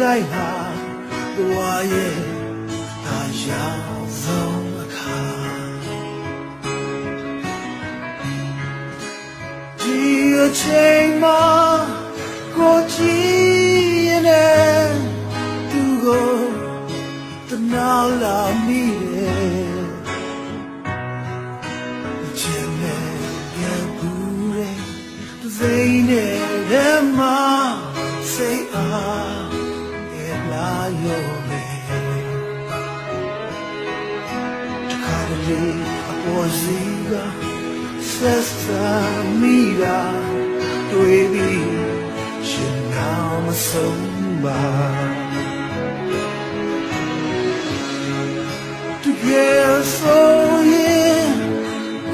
တိုင်းဟာဘဝရဲ့အရာဆုံးအခါဒီအချိန်မှာကိုကြည့်ရင်လည်းသူကိုတနာလာမိတယ်ချင်နဲ့ရဘူးတဲ့စိတ်နဲ့ဓမ္မစိတ်အားရဲ့လာရောမယ်တခါတလေအပေါ်စီကဆက်ဆံမိတာတွေ့ပြီးရှင်နာမဆုံးပါတကယ်ဆိုရင်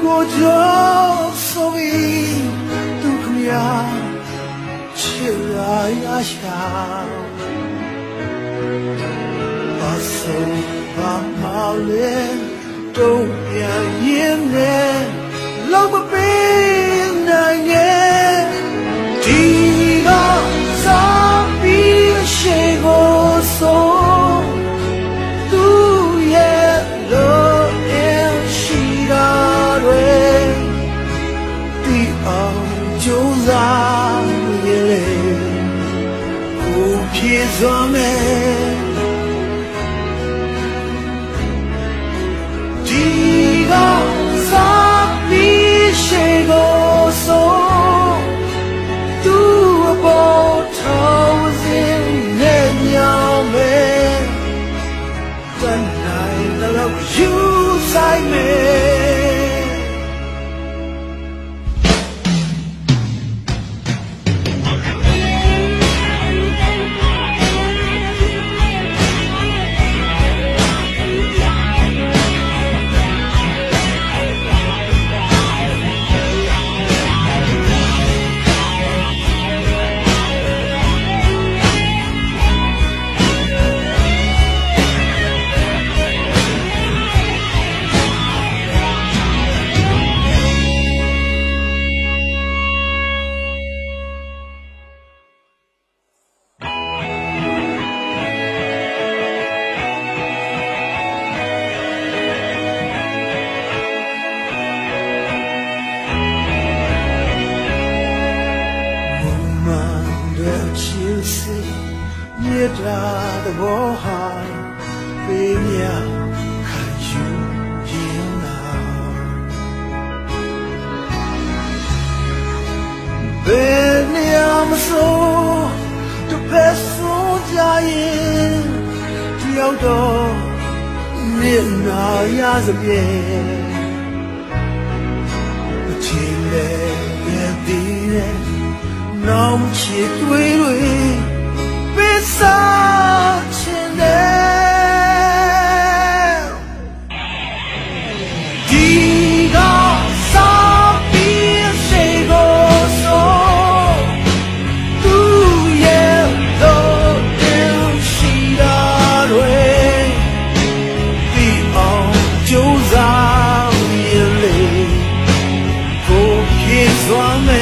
ကိုကြောင့်ဆိုပြီးဒုက္ခများချစ်လာရရှာဘာဆိုဘာမှလည်းတော့ပြန်ရင်လည်းလောက်မပေးနိုင်ရဲ့ဒီကစားပြီးရှိကိုဆိုသူရဲ့လို့ရှိတာတွေဒီအောင်ကြိုးစားရဲ့လေကိုပြေစွမ်းမယ်ဒီကစားပြီးရှိကိုဆိုသူအပေါ်ထောင်းစင်နဲ့ညောင်းမယ်တန်နိုင်တော့ယူဆိုင်မယ်မြေတာသဘောဟာပေးမြခံယူရင်လာဘယ်နေရာမဆိုတစ်ဖက်ဆုံးကြရင်တယောက်တော့မျက်နှာရစပြဲအချင်းလေးရဲ့ဒီရဲ့နောင်ချစ်တွေကြိုးစားရလေကိုပြေစွမ်းမယ်